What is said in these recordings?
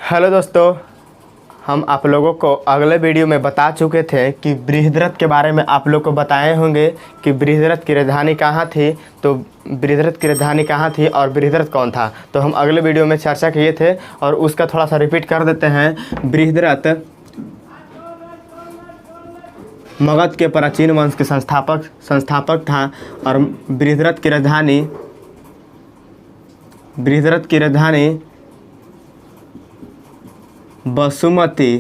Hello दोस्तों, हम आप लोगों को अगले वीडियो में बता चुके थे कि बृहद्रथ के बारे में आप लोग को बताए होंगे कि बृहद्रथ की राजधानी कहाँ थी। तो बृहद्रथ की राजधानी कहाँ थी और बृहद्रथ कौन था, तो हम अगले वीडियो में चर्चा किए थे और उसका थोड़ा सा रिपीट कर देते हैं। बृहद्रथ मगध के प्राचीन वंश के संस्थापक था और बृहद्रथ की राजधानी बसुमती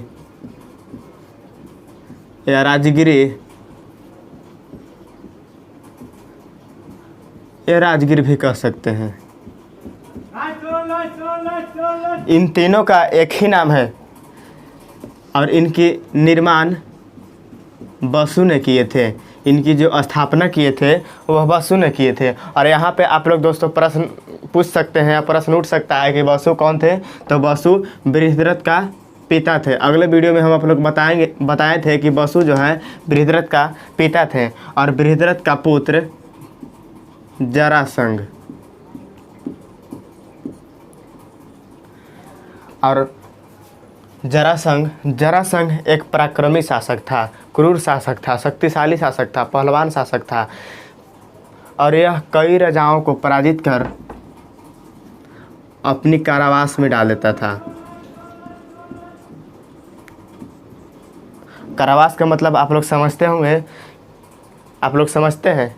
या राजगिर भी कह सकते हैं। इन तीनों का एक ही नाम है और इनकी निर्माण बसु ने किए थे। इनकी जो स्थापना किए थे वह बसु ने किए थे। और यहाँ पे आप लोग दोस्तों प्रश्न पूछ सकते हैं या प्रश्न उठ सकता है कि बसु कौन थे। तो बसु बृहद्रथ का पिता थे। अगले वीडियो में हम आप लोग बताए थे कि बसु जो है बृहद्रथ का पिता थे और बृहद्रथ का पुत्र जरासंध। और जरासंध एक पराक्रमी शासक था, क्रूर शासक था, शक्तिशाली शासक था, पहलवान शासक था और यह कई राजाओं को पराजित कर अपनी कारावास में डाल देता था। कारावास का मतलब आप लोग समझते होंगे, आप लोग समझते हैं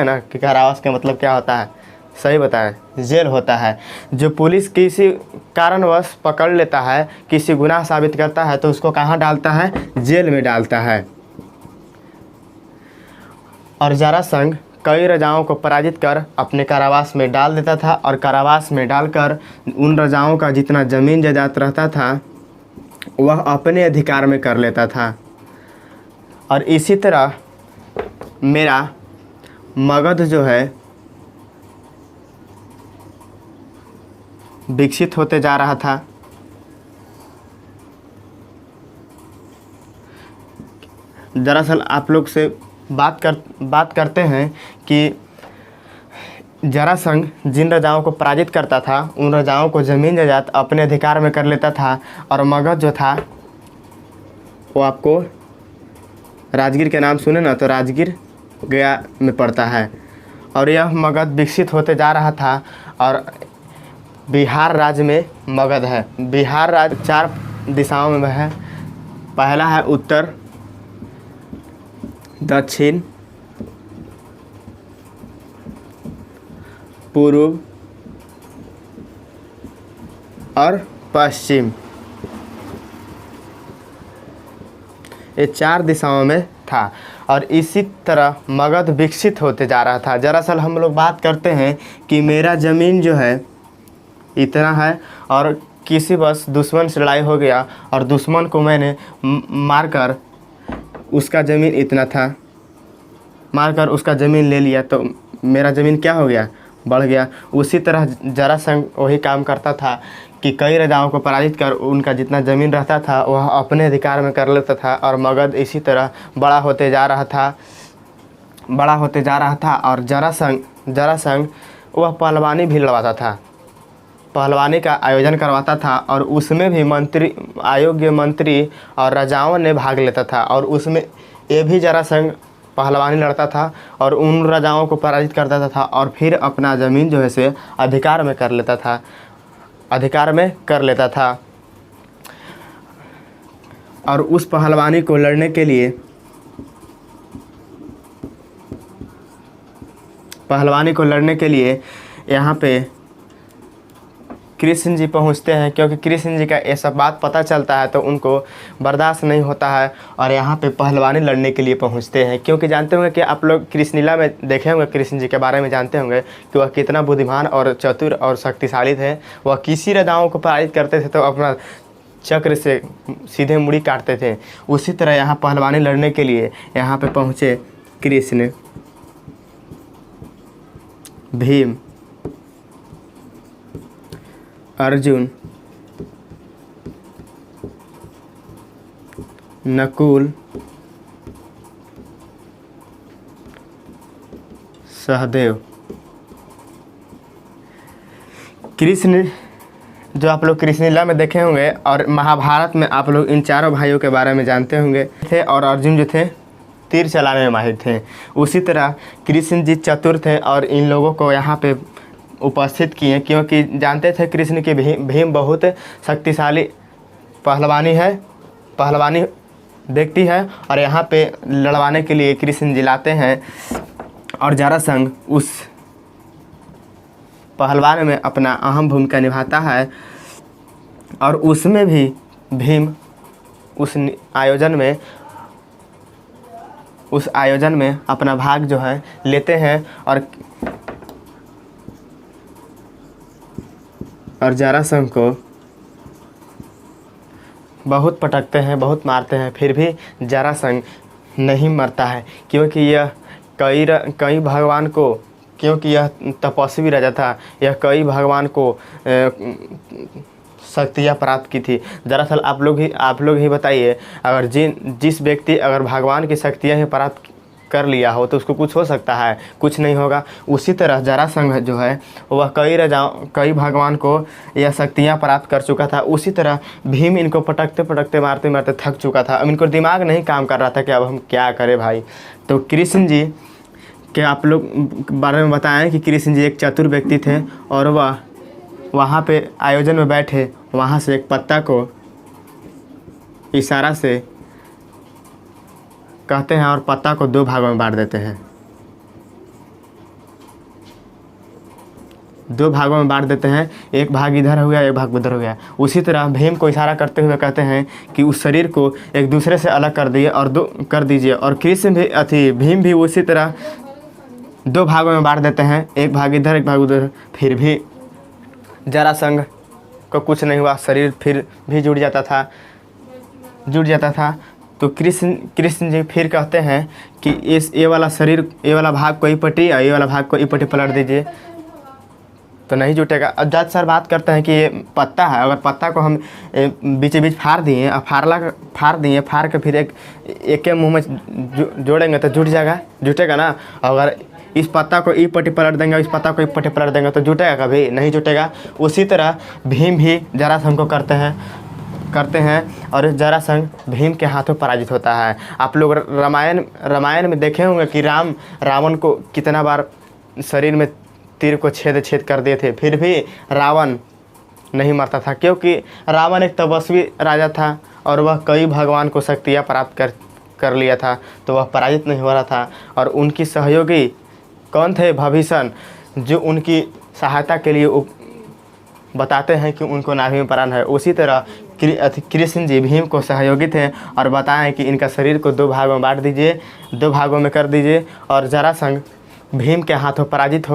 ना कि कारावास का मतलब क्या होता है। सही बताएं, जेल होता है। जो पुलिस किसी कारणवश पकड़ लेता है, किसी गुनाह साबित करता है तो उसको कहाँ डालता है, जेल में डालता है। और जरासंध कई राजाओं को पराजित कर अपने कारावास में डाल देता था और कारावास में डालकर उन राजाओं का जितना जमीन जायदाद रहता था वह अपने अधिकार में कर लेता था। और इसी तरह मेरा मगध जो है विकसित होते जा रहा था। दरअसल आप लोग से बात करते हैं कि जरासंध जिन राजाओं को पराजित करता था उन राजाओं को ज़मीन जायदाद अपने अधिकार में कर लेता था। और मगध जो था वो आपको राजगीर के नाम सुने ना, तो राजगीर गया में पड़ता है। और यह मगध विकसित होते जा रहा था और बिहार राज्य में मगध है। बिहार राज्य 4 दिशाओं में है। पहला है उत्तर, दक्षिण, पूर्व और पश्चिम। ये 4 दिशाओं में था और इसी तरह मगध विकसित होते जा रहा था। दरअसल हम लोग बात करते हैं कि मेरा ज़मीन जो है इतना है और किसी बस दुश्मन से लड़ाई हो गया और दुश्मन को मैंने मारकर उसका ज़मीन इतना था, मारकर उसका ज़मीन ले लिया तो मेरा ज़मीन क्या हो गया, बढ़ गया। उसी तरह जरासंध वही काम करता था कि कई राजाओं को पराजित कर उनका जितना ज़मीन रहता था वह अपने अधिकार में कर लेता था। और मगध इसी तरह बड़ा होते जा रहा था। और जरासंध वह पहलवानी भी लड़वाता था, पहलवानी का आयोजन करवाता था और उसमें भी अयोग्य मंत्री और राजाओं ने भाग लेता था। और उसमें ये भी जरासंध पहलवानी लड़ता था और उन राजाओं को पराजित कर देता था और फिर अपना ज़मीन जो है से अधिकार में कर लेता था। और उस पहलवानी को लड़ने के लिए यहाँ पे कृष्ण जी पहुँचते हैं, क्योंकि कृष्ण जी का ये सब बात पता चलता है तो उनको बर्दाश्त नहीं होता है और यहाँ पे पहलवानी लड़ने के लिए पहुँचते हैं। क्योंकि जानते होंगे कि आप लोग कृष्णलीला में देखे होंगे, कृष्ण जी के बारे में जानते होंगे कि वह कितना बुद्धिमान और चतुर और शक्तिशाली थे। वह किसी राजाओं को पराजित करते थे तो अपना चक्र से सीधे मुड़ी काटते थे। उसी तरह यहाँ पहलवानी लड़ने के लिए यहाँ पे पहुँचे कृष्ण, भीम, अर्जुन, नकुल, सहदेव। कृष्ण जो आप लोग कृष्ण लीला में देखे होंगे और महाभारत में आप लोग इन चारों भाइयों के बारे में जानते होंगे थे, और अर्जुन जो थे तीर चलाने में माहिर थे। उसी तरह कृष्ण जी चतुर थे और इन लोगों को यहाँ पे उपस्थित किए, क्योंकि जानते थे कृष्ण की भीम बहुत शक्तिशाली पहलवानी व्यक्ति है, और यहाँ पे लड़वाने के लिए कृष्ण जी लाते हैं। और जरासंध उस पहलवान में अपना अहम भूमिका निभाता है, और उसमें भी भीम उस आयोजन में अपना भाग जो है लेते हैं, और जरासंध को बहुत पटकते हैं, बहुत मारते हैं, फिर भी जरासंध नहीं मरता है, क्योंकि यह कई भगवान को, क्योंकि यह तपस्वी राजा था, यह कई भगवान को शक्तियाँ प्राप्त की थी। दरअसल आप लोग ही बताइए, अगर जिस व्यक्ति अगर भगवान की शक्तियाँ ही प्राप्त कर लिया हो तो उसको कुछ हो सकता है? कुछ नहीं होगा। उसी तरह जरासंध जो है वह कई भगवान को यह शक्तियाँ प्राप्त कर चुका था। उसी तरह भीम इनको पटकते मारते थक चुका था। अब इनको दिमाग नहीं काम कर रहा था कि अब हम क्या करें भाई। तो कृष्ण जी के आप लोग बारे में बताएं कि कृष्ण जी एक चतुर व्यक्ति थे, और वह वहाँ पे आयोजन में बैठे, वहाँ से एक पत्ता को इशारा से कहते हैं और पत्ता को 2 भागों में बांट देते हैं। 2 भागों में बांट देते हैं, एक भाग इधर हो गया, एक भाग उधर हो गया। उसी तरह भीम को इशारा करते हुए कहते हैं कि उस शरीर को एक दूसरे से अलग कर दिए और कर दीजिए। और कृष्ण भी भीम भी उसी तरह 2 भागों में बांट देते हैं, एक भाग इधर एक भाग उधर। फिर भी जरासंध को कुछ नहीं हुआ, शरीर फिर भी जुड़ जाता था। तो कृष्ण जी फिर कहते हैं कि ये वाला भाग को पट्टी और ये वाला भाग को पट्टी पलट दीजिए, तो नहीं जुटेगा। अब जज सर बात करते हैं कि ये पत्ता है, अगर पत्ता को हम बीच फाड़ दिए और फाड़ के फिर एक के मुँह में जोड़ेंगे तो जुटेगा ना। अगर इस पत्ता को पट्टी पलट देंगे, इस पत्ता को पट्टी पलट देंगे तो जुटेगा? कभी नहीं जुटेगा। उसी तरह भीम भी जरासंध को करते हैं और जरासंध भीम के हाथों पराजित होता है। आप लोग रामायण में देखे होंगे कि रावण को कितना बार शरीर में तीर को छेद कर दिए थे, फिर भी रावण नहीं मरता था, क्योंकि रावण एक तपस्वी राजा था और वह कई भगवान को शक्तियाँ प्राप्त कर लिया था, तो वह पराजित नहीं हो रहा था। और उनकी सहयोगी कौन थे? विभीषण, जो उनकी सहायता के लिए बताते हैं कि उनको नाभि में प्राण है। उसी तरह कृष्ण जी भीम को सहयोगी थे और बताएं कि इनका शरीर को 2 भागों में बांट दीजिए, 2 भागों में कर दीजिए। और जरासंध भीम के हाथों पराजित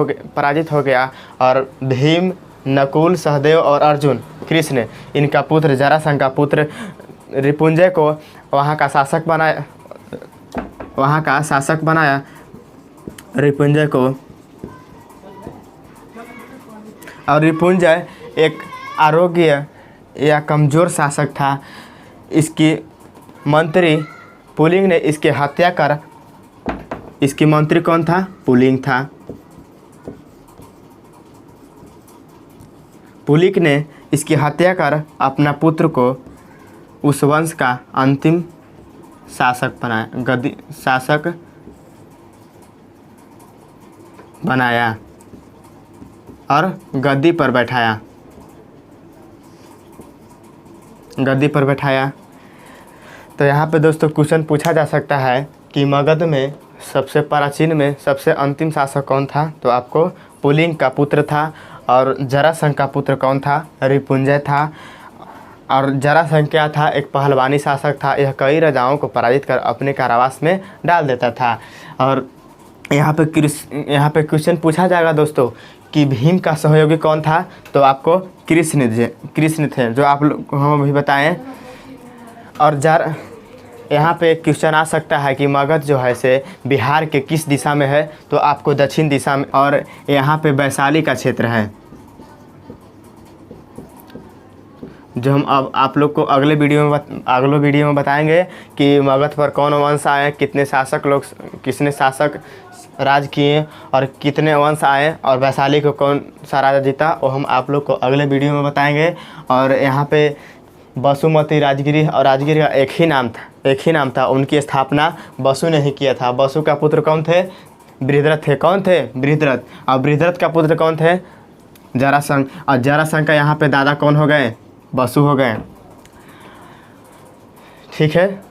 हो गया, और भीम, नकुल, सहदेव और अर्जुन, कृष्ण, इनका पुत्र जरासंध का पुत्र रिपुंजय को वहाँ का शासक बनाया रिपुंजय को। और रिपुंजय एक आरोग्य या कमज़ोर शासक था। इसकी मंत्री पुलिंग ने इसकी हत्या कर, इसकी मंत्री कौन था? पुलिंग था। पुलिंग ने इसकी हत्या कर अपना पुत्र को उस वंश का अंतिम शासक बनाया और गद्दी पर बैठाया। तो यहाँ पे दोस्तों क्वेश्चन पूछा जा सकता है कि मगध में सबसे प्राचीन में सबसे अंतिम शासक कौन था? तो आपको पुलिंग का पुत्र था। और जरासंध का पुत्र कौन था? रिपुंजय था। और जरासंध क्या था? एक पहलवानी शासक था। यह कई राजाओं को पराजित कर अपने कारावास में डाल देता था। और यहाँ पे क्वेश्चन पूछा जाएगा दोस्तों कि भीम का सहयोगी कौन था? तो आपको कृष्ण थे, जो आप लोग को हम अभी बताएं। और यहाँ पे एक क्वेश्चन आ सकता है कि मगध जो है से बिहार के किस दिशा में है? तो आपको दक्षिण दिशा में, और यहाँ पे वैशाली का क्षेत्र है। जो हम अब आप लोग को अगले वीडियो में बताएंगे कि मगध पर कौन वंश आए, किसने शासक राज किए और कितने वंश आए और वैशाली को कौन सा राजा जीता, वो हम आप लोग को अगले वीडियो में बताएंगे। और यहाँ पे बसुमती राजगिरी और राजगिरी का एक ही नाम था। उनकी स्थापना बसु ने ही किया था। बसु का पुत्र कौन थे? बृहद्रथ थे। कौन थे? बृहद्रथ। और बृहद्रथ का पुत्र कौन थे? जरासंध। और जरासंध का यहाँ पे दादा कौन हो गए? बसु हो गए। ठीक है।